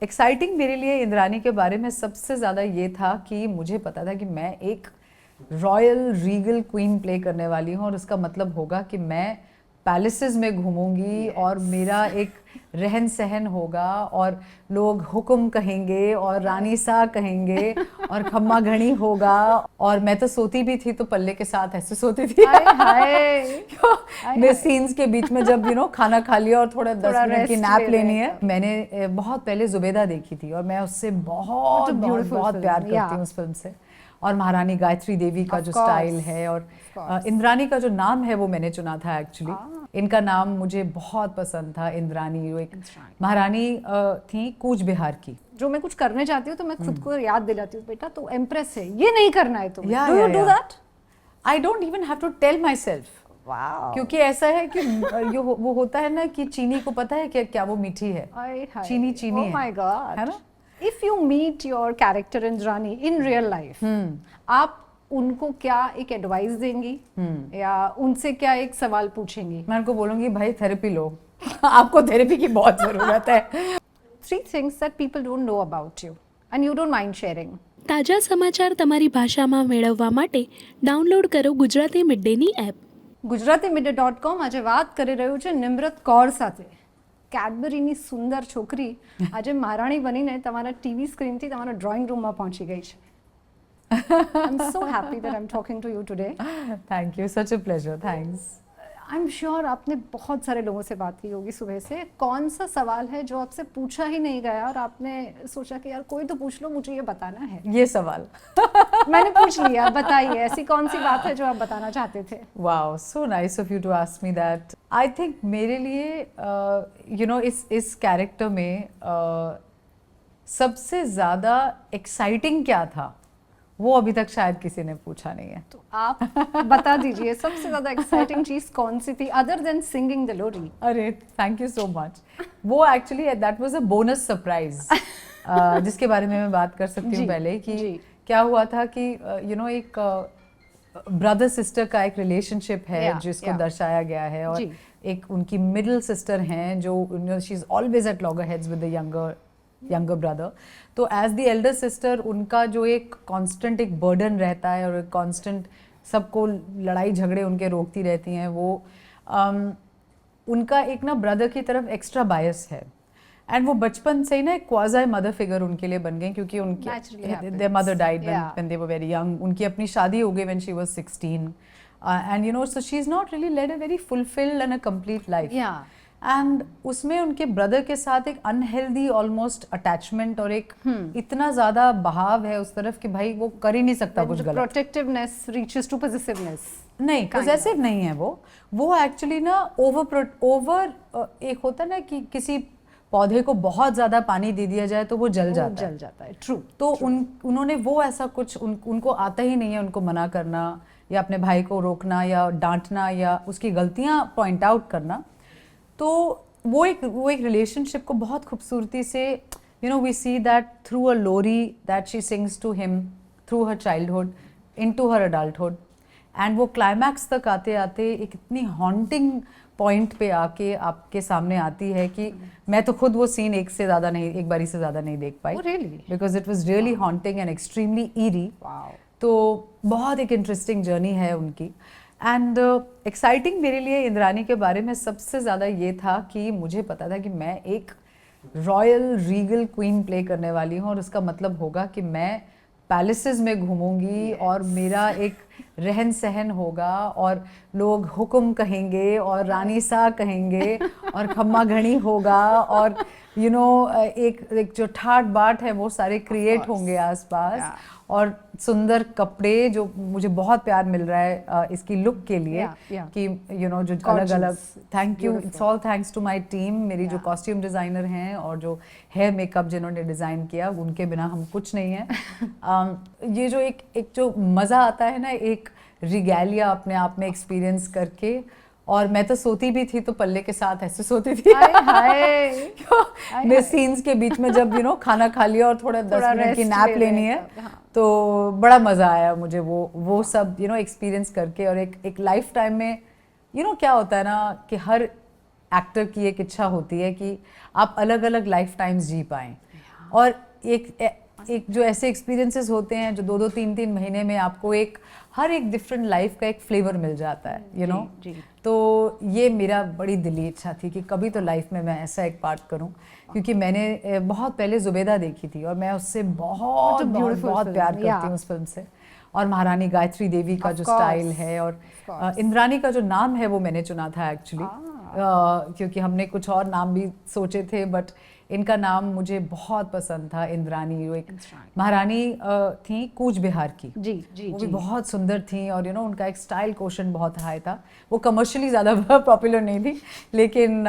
Exciting मेरे लिए इंद्रानी के बारे में सबसे ज़्यादा ये था कि मुझे पता था कि मैं एक रॉयल रीगल क्वीन प्ले करने वाली हूँ और उसका मतलब होगा कि मैं पैलेसेस में घूमूंगी और मेरा एक रहन सहन होगा और लोग हुक्म कहेंगे और रानी सा कहेंगे और खम्मा घड़ी होगा। और मैं तो सोती भी थी तो पल्ले के साथ ऐसे सोती थी मैं सीन्स के बीच में जब खाना खा लिया और थोड़ा 10 मिनट की नैप लेनी है। मैंने बहुत पहले जुबेदा देखी थी और मैं उससे बहुत बहुत बहुत प्यार करती हूँ उस फिल्म से। और महारानी गायत्री देवी का जो स्टाइल है और इंद्रानी का जो नाम है वो मैंने चुना था एक्चुअली। इनका नाम मुझे बहुत पसंद था, इंद्रानी। वो एक महारानी थी कूच बिहार की। जो मैं कुछ करने चाहती हूँ तो मैं खुद को याद दिलाती हूँ, बेटा तो एम्प्रेस है, ये नहीं करना है तुम्हें। Do you do that? I don't even have to tell myself, क्योंकि ऐसा है कि वो होता है ना कि चीनी को पता है कि क्या वो मीठी है। चीनी चीनी है। माय गॉड, है ना? If you meet your character Indrani in real life, आप उनको क्या एक एडवाइस देंगी या उनसे क्या एक सवाल पूछेंगी? मैं उनको बोलूंगी भाई थेरेपी लो आपको थेरेपी की बहुत जरूरत है। 3 things that people don't know about you and you don't mind sharing. તાજા સમાચાર તમારી ભાષામાં મેળવવા માટે ડાઉનલોડ કરો ગુજરાતી મિડ ડેની એપ. ગુજરાતીમીડિયા.com આજે વાત કરી રહ્યું છે નિમ્રત કૌર સાથે. કેડબરીની સુંદર છોકરી આજે મહારાણી બનીને તમારા ટીવી સ્ક્રીનથી તમારા ડ્રોઈંગ રૂમમાં પહોંચી ગઈ છે. I'm so happy that I'm talking to you today. Thank you, such a pleasure. Thanks. I'm sure आपने बहुत सारे लोगों से बात की होगी सुबह से. कौन सा सवाल है जो आपसे पूछा ही नहीं गया और आपने सोचा कि यार कोई तो पूछ लो, मुझे ये बताना है? ये सवाल मैंने पूछ लिया, बताइए ऐसी कौन सी बात है जो आप बताना चाहते थे? Wow, so nice of you to ask me that. I think मेरे लिए इस कैरेक्टर में सबसे ज़्यादा एक्साइटिंग क्या था वो अभी तक शायद किसी ने पूछा नहीं है. तो आप बता दीजिए सबसे ज्यादा एक्साइटिंग चीज कौन सी थी अदर देन सिंगिंग द लोरी? अरे थैंक यू सो मच. वो actually that was a bonus surprise जिसके बारे में मैं बात कर सकती हूँ पहले कि क्या हुआ था कि एक ब्रदर सिस्टर का एक रिलेशनशिप है जिसको दर्शाया गया है और एक उनकी मिडिल सिस्टर हैं जो she is always at loggerheads with the younger brother. तो एज द एल्डर सिस्टर उनका जो एक कांस्टेंट एक बर्डन रहता है और एक कांस्टेंट सबको लड़ाई झगड़े उनके रोकती रहती हैं. वो उनका एक ना ब्रदर की तरफ एक्स्ट्रा बायस है एंड वो बचपन से ही ना एक क्वाज़ी मदर फिगर उनके लिए बन गई क्योंकि उनकी their mother died when they were very young. उनकी अपनी शादी हो गई when she was 16 and so she is not really led a very fulfilled and a complete life. And उसमें उनके ब्रदर के साथ एक अनहेल्दी ऑलमोस्ट अटैचमेंट और एक इतना ज्यादा बहाव है उस तरफ कि भाई वो कर ही नहीं सकता कुछ गलत. Protectiveness reaches to possessiveness. नहीं, पॉसेसिव नहीं है वो एक्चुअली ना ओवर एक होता है ना कि किसी पौधे को बहुत ज्यादा पानी दे दिया जाए तो वो जल जाता है. ट्रू. तो उन्होंने वो ऐसा कुछ उनको आता ही नहीं है उनको मना करना या अपने भाई को रोकना या डांटना या उसकी गलतियां पॉइंट आउट करना. तो वो एक रिलेशनशिप को बहुत खूबसूरती से we see that through a lori that she sings to him through her childhood into her adulthood. And वो क्लाइमैक्स तक आते आते एक इतनी हॉन्टिंग पॉइंट पे आके आपके सामने आती है कि मैं तो खुद वो सीन एक बारी से ज़्यादा नहीं देख पाई because it was really haunting and extremely eerie. तो बहुत एक इंटरेस्टिंग जर्नी है उनकी. एंड एक्साइटिंग मेरे लिए इंद्रानी के बारे में सबसे ज़्यादा ये था कि मुझे पता था कि मैं एक रॉयल रीगल क्वीन प्ले करने वाली हूँ और उसका मतलब होगा कि मैं पैलेसेस में घूमूंगी और मेरा एक रहन सहन होगा और लोग हुक्म कहेंगे और रानी सा कहेंगे और खम्मा घड़ी होगा और एक जो ठाट बाट है वो सारे क्रिएट होंगे आसपास. और सुंदर कपड़े जो मुझे बहुत प्यार मिल रहा है इसकी लुक के लिए कि जो अलग अलग. Thank you, it's all thanks to my team. मेरी जो कॉस्ट्यूम डिज़ाइनर हैं और जो हेयर मेकअप जिन्होंने डिज़ाइन किया उनके बिना हम कुछ नहीं हैं. ये जो एक जो मज़ा आता है ना एक रिगैलिया अपने आप में एक्सपीरियंस करके. और मैं तो सोती भी थी तो पल्ले के साथ ऐसे सोती थी मैं सीन्स के बीच में जब खाना खा लिया और थोड़ा 10 मिनट की नैप लेनी है तो बड़ा मज़ा आया मुझे वो सब एक्सपीरियंस करके. और एक लाइफ टाइम में क्या होता है ना कि हर एक्टर की एक इच्छा होती है कि आप अलग अलग लाइफ टाइम्स जी पाएँ. और एक जो ऐसे एक्सपीरियंसेस होते हैं जो 2-2 3-3 महीने में आपको एक हर एक डिफरेंट लाइफ का एक फ्लेवर मिल जाता है, यू नो। जी। तो ये मेरा बड़ी दिली इच्छा थी कि कभी तो लाइफ में मैं ऐसा एक पार्ट करूं, क्योंकि मैंने बहुत पहले जुबेदा देखी थी और मैं उससे बहुत बहुत beautiful बहुत film, प्यार करती yeah. हूँ उस फिल्म से। और महारानी गायत्री देवी का Of जो course, स्टाइल है, और course. इंद्रानी का जो नाम है वो मैंने चुना था एक्चुअली, क्योंकि हमने कुछ और नाम भी सोचे थे, बट इनका नाम मुझे बहुत पसंद था, इंद्रानी। वो एक इंद्रानी। महारानी थी कूच बिहार की, जी जी वो जी भी बहुत सुंदर थी, और यू नो उनका एक स्टाइल क्वोशंट बहुत हाई था। वो कमर्शियली ज़्यादा पॉपुलर नहीं थी, लेकिन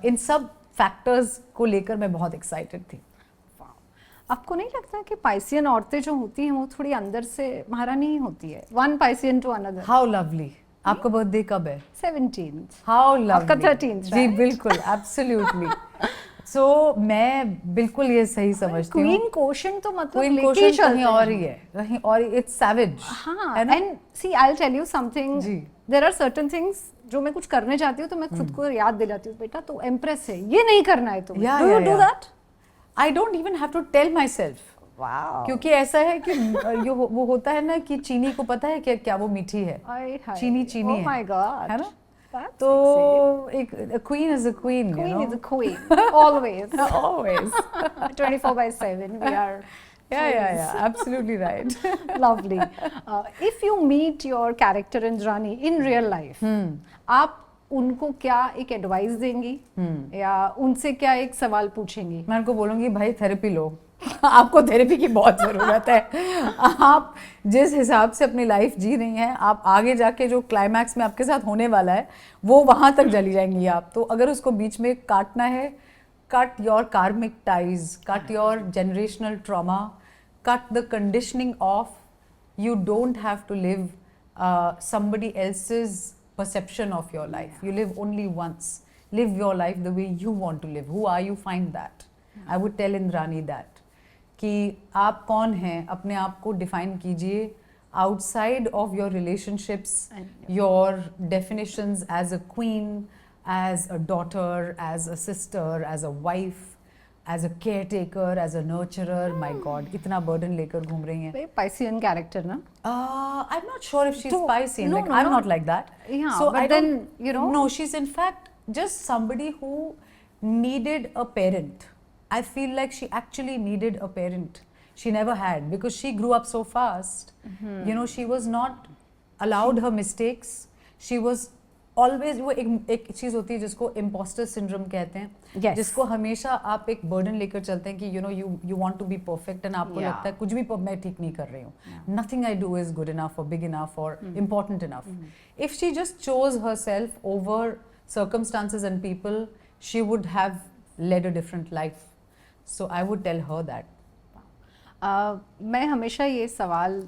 इन सब फैक्टर्स को लेकर मैं बहुत एक्साइटेड थी। आपको नहीं लगता कि पाइसियन औरतें जो होती हैं वो थोड़ी अंदर से महारानी ही होती है, one Piscean to another. How lovely. आपका बर्थडे कब है? 17th। How lovely. आपका 13th, जी right? बिल्कुल, एब्सोल्युटली। सो मैं बिल्कुल ये सही समझती हूँ। क्वीन कोशन तो मतलब क्वीन लेके ही क्वोशंट चलते कहीं और ही है, कहीं और। इट्स सैवेज, हाँ, है ना? And see I will tell you something, जी। देयर आर सर्टेन थिंग्स जो मैं कुछ करने चाहती हूँ तो मैं खुद को याद दिलाती हूँ, बेटा तो एम्प्रेस है, ये नहीं करना है तुम्हें। Yeah, do you yeah, do yeah. That? I don't even have to tell myself, wow. क्योंकि ऐसा है कि वो होता है ना कि चीनी को पता है कि क्या वो मीठी है, चीनी चीनी ओह है, माय गॉड, है ना? तो एक queen is a queen, you queen know. is a queen always Always. 24/7 we are Yeah, absolutely right. lovely. If you meet your character Indrani in real life, आप उनको क्या एक एडवाइस देंगी या उनसे क्या एक सवाल पूछेंगी? मैं उनको बोलूँगी भाई थेरेपी लो, आपको थेरेपी की बहुत ज़रूरत है। आप जिस हिसाब से अपनी लाइफ जी रही हैं, आप आगे जाके जो क्लाइमैक्स में आपके साथ होने वाला है वो वहाँ तक चली जाएंगी आप। तो अगर उसको बीच में काटना है, कट योर कार्मिक ties, cut your generational trauma, cut the conditioning of, you don't have to live somebody else's perception of your life. You live only once. Live your life the way you want to live. Who are you? Find that. I would tell Indrani that. कि आप कौन हैं, अपने आप को define कीजिए outside of your relationships, your definitions as a queen, as a daughter, as a sister, as a wife, as a caretaker, as a nurturer. My God, इतना burden लेकर घूम रही हैं। पाइसियन कैरेक्टर ना? I'm not sure if she's So, Piscean. no, like, no, I'm no. not like that. Yeah, so but I don't, then, you know- No, she's in fact just somebody who needed a parent. I feel like she actually needed a parent. She never had, because she grew up so fast. You know, she was not allowed her mistakes. She was always, वो एक चीज़ होती है जिसको imposter syndrome कहते हैं, Yes. जिसको हमेशा आप एक burden लेकर चलते हैं कि you know you want to be perfect, and आपको Yeah. लगता है कुछ भी मैं ठीक नहीं कर रही हूँ, nothing I do is good enough or big enough or important enough. If she just chose herself over circumstances and people, she would have led a different life. So I would tell her that. मैं हमेशा ये सवाल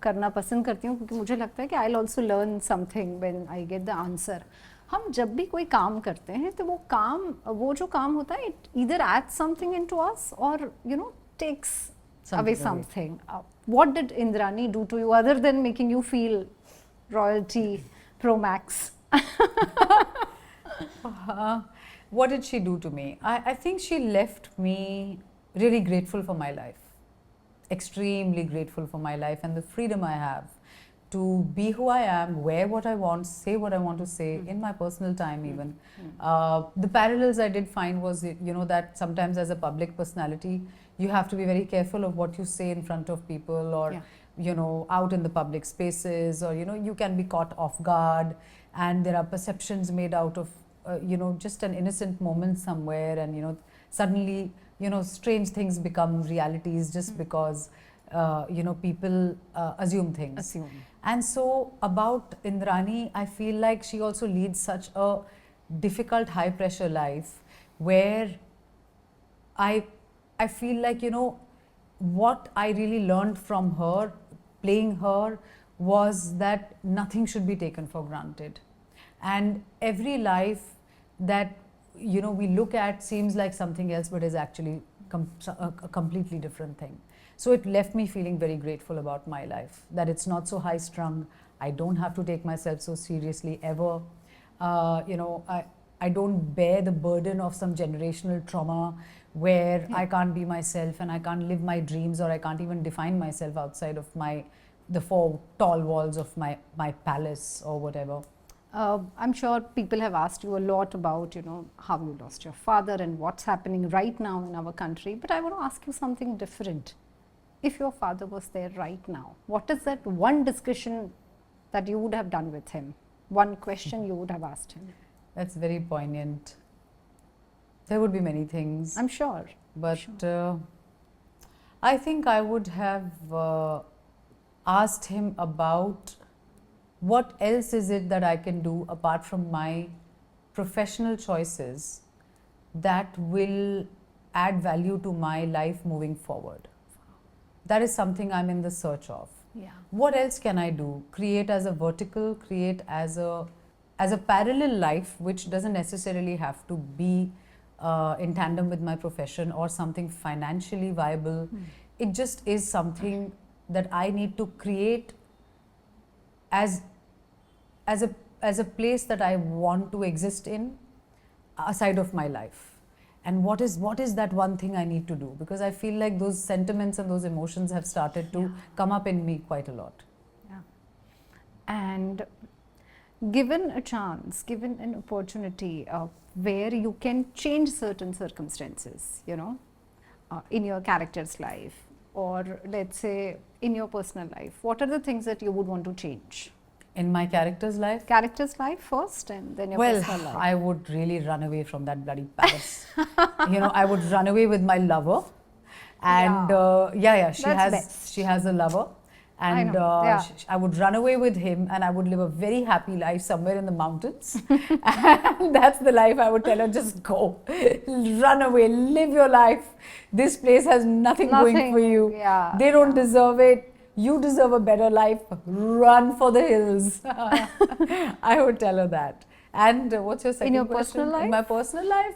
करना पसंद करती हूँ क्योंकि मुझे लगता है कि I also learn something when I get the answer. हम जब भी कोई काम करते हैं तो वो जो काम होता है, it either add something into us और you know takes away something. What did Indrani do to you other than making you feel royalty pro max? What did she do to me? I think she left me really grateful for my life, extremely grateful for my life and the freedom I have to be who I am, wear what I want, say what I want to say in my personal time even. The parallels I did find was, you know, that sometimes as a public personality, you have to be very careful of what you say in front of people, or you know, out in the public spaces, or you know, you can be caught off guard and there are perceptions made out of you know, just an innocent moment somewhere, and you know, suddenly, you know, strange things become realities just because you know, people assume things. And so about Indrani, I feel like she also leads such a difficult high pressure life where I feel like, you know, what I really learned from her playing her was that nothing should be taken for granted, and every life that you know we look at seems like something else but is actually a completely different thing. So it left me feeling very grateful about my life, that it's not so high strung. I don't have to take myself so seriously ever. You know, I don't bear the burden of some generational trauma where I can't be myself and I can't live my dreams, or I can't even define myself outside of the four tall walls of my palace or whatever. I'm sure people have asked you a lot about, how you lost your father and what's happening right now in our country. But I want to ask you something different. If your father was there right now, what is that one discussion that you would have done with him? One question you would have asked him? That's very poignant. There would be many things. I'm sure. But I think I would have asked him about what else is it that I can do apart from my professional choices that will add value to my life moving forward. That is something I'm in the search of. Yeah. What else can I do? Create as a vertical, create as a parallel life, which doesn't necessarily have to be in tandem with my profession or something financially viable. It just is something that I need to create as a place that I want to exist in, aside of my life. And what is that one thing I need to do? Because I feel like those sentiments and those emotions have started to come up in me quite a lot. Yeah. And given a chance, given an opportunity where you can change certain circumstances, in your character's life, or let's say in your personal life, what are the things that you would want to change? In my character's life? Character's life first and then your personal life. I would really run away from that bloody palace. I would run away with my lover. And she has a lover. And I would run away with him and I would live a very happy life somewhere in the mountains. And that's the life I would tell her, just go. Run away, live your life. This place has nothing going for you. Yeah, they don't deserve it. You deserve a better life. Run for the hills. I would tell her that. And what's your second in your question? Personal life? In my personal life,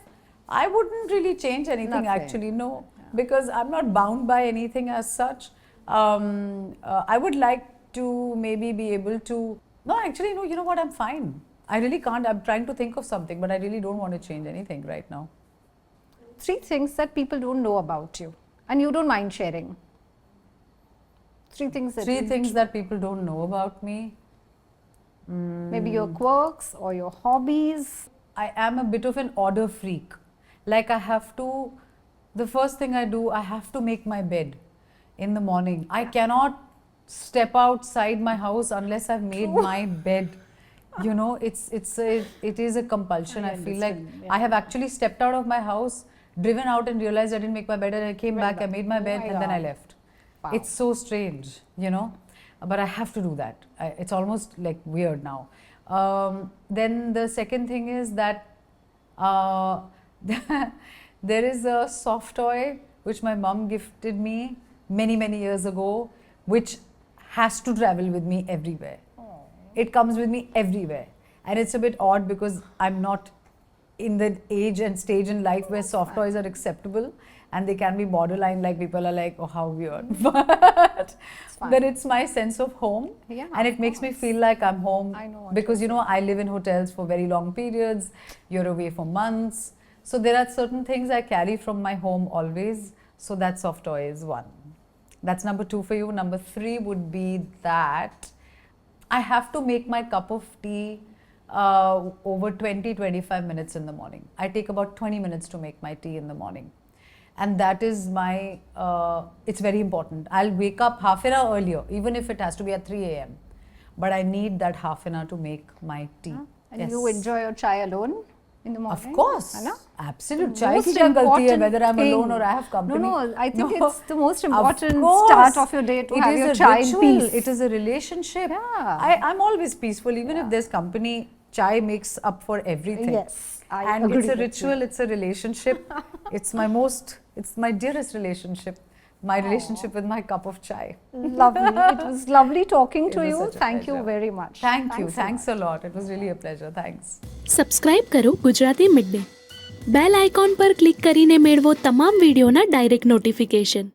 I wouldn't really change anything. Nothing. Actually, no. Yeah. Because I'm not bound by anything as such. I would like to maybe be able to... No, actually, no, you know what? I'm fine. I really can't. I'm trying to think of something, but I really don't want to change anything right now. 3 things that people don't know about you and you don't mind sharing. 3 things that people don't know about me. Maybe your quirks or your hobbies. I am a bit of an order freak. Like the first thing I do, I have to make my bed in the morning. I cannot step outside my house unless I've made my bed. It is a compulsion. I feel like I have actually stepped out of my house, driven out and realized I didn't make my bed, and I came back, I made my bed, and then I left. Wow. It's so strange, but I have to do that. It's almost like weird now. Then the second thing is that there is a soft toy which my mom gifted me many, many years ago, which has to travel with me everywhere. Aww. It comes with me everywhere. And it's a bit odd because I'm not in the age and stage in life where soft toys are acceptable. And they can be borderline, like people are like, oh, how weird. But it's my sense of home. Yeah, and it makes me feel like I'm home. I know. Because, I live in hotels for very long periods. You're away for months. So there are certain things I carry from my home always. So that soft toy is one. That's number 2 for you. Number 3 would be that I have to make my cup of tea over 20-25 minutes in the morning. I take about 20 minutes to make my tea in the morning. And that is it's very important. I'll wake up half an hour earlier, even if it has to be at 3 a.m. But I need that half an hour to make my tea. And you enjoy your chai alone in the morning? Of course. Absolute. Chai Most ki kya galti hai, important whether I'm thing. alone or I have company. No, I think it's the most important course. start of your day to have your chai in peace. It is a relationship. Yeah. I'm always peaceful, even if there's company. Chai makes up for everything. Yes, and it's a ritual, it's a relationship. It's my dearest relationship. My relationship with my cup of chai. Lovely. It was lovely talking to you. such a Thank you pleasure. very much. Thank you. Thanks a lot. It was really a pleasure. Thanks. Subscribe કરો Gujarati mid day bell icon પર click કરીને મેળવો તમામ વિડીયોના direct notification.